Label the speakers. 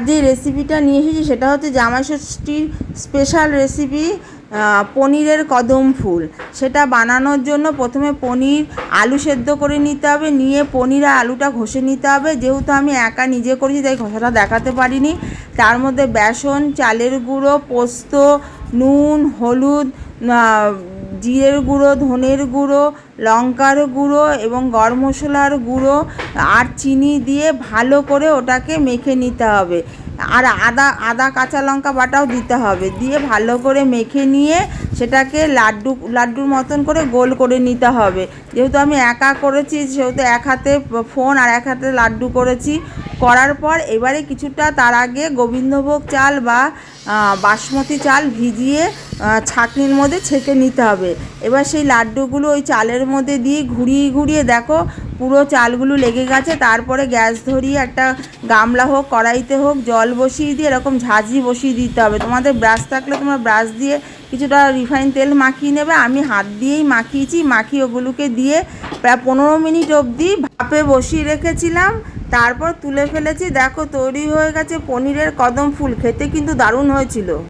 Speaker 1: যে রেসিপিটা নিয়ে এসেছি সেটা হচ্ছে জামাই ষষ্ঠীর স্পেশাল রেসিপি, পনিরের কদম ফুল। সেটা বানানোর জন্য প্রথমে পনির আলু সেদ্ধ করে নিতে হবে, নিয়ে পনির আর আলুটা ঘষে নিতে হবে। যেহেতু আমি একা নিজে করেছি তাই ঘষাটা দেখাতে পারিনি। তার মধ্যে বেসন, চালের গুঁড়ো, পোস্ত, নুন, হলুদ, জিরের গুঁড়ো, ধনের গুঁড়ো, লঙ্কার গুঁড়ো এবং গরম মশলার গুঁড়ো আর চিনি দিয়ে ভালো করে ওটাকে মেখে নিতে হবে। আর আদা কাঁচা লঙ্কা বাটাও দিতে হবে, দিয়ে ভালো করে মেখে নিয়ে সেটাকে লাড্ডুর মতন করে গোল করে নিতে হবে। যেহেতু আমি একা করেছি সেহেতু এক হাতে ফোন আর এক হাতে লাড্ডু করেছি। করার পর এবারে কিছুটা তার আগে গোবিন্দভোগ চাল বা বাসমতি চাল ভিজিয়ে ছাঁকনির মধ্যে ছেঁকে নিতে হবে। এবার সেই লাড্ডুগুলো ওই চালের মধ্যে দিয়ে ঘুরিয়ে ঘুরিয়ে দেখো পুরো চালগুলো লেগে গেছে। তারপরে গ্যাস ধরিয়ে একটা গামলা হোক কড়াইতে হোক জল বসিয়ে দিয়ে এরকম ঝাঁঝরি বসিয়ে দিতে হবে। তোমাদের ব্রাশ থাকলে তোমরা ব্রাশ দিয়ে কিছুটা রিফাইন তেল মাখিয়ে নেবে। আমি হাত দিয়েই মাখিয়েছি। মাখিয়ে ওগুলোকে দিয়ে প্রায় 15 মিনিট অবধি ভাপে বসিয়ে রেখেছিলাম। তারপর তুলে ফেলেছি। দেখো তৈরি হয়ে গেছে পনিরের কদম ফুল। খেতে কিন্তু দারুণ হয়েছিল।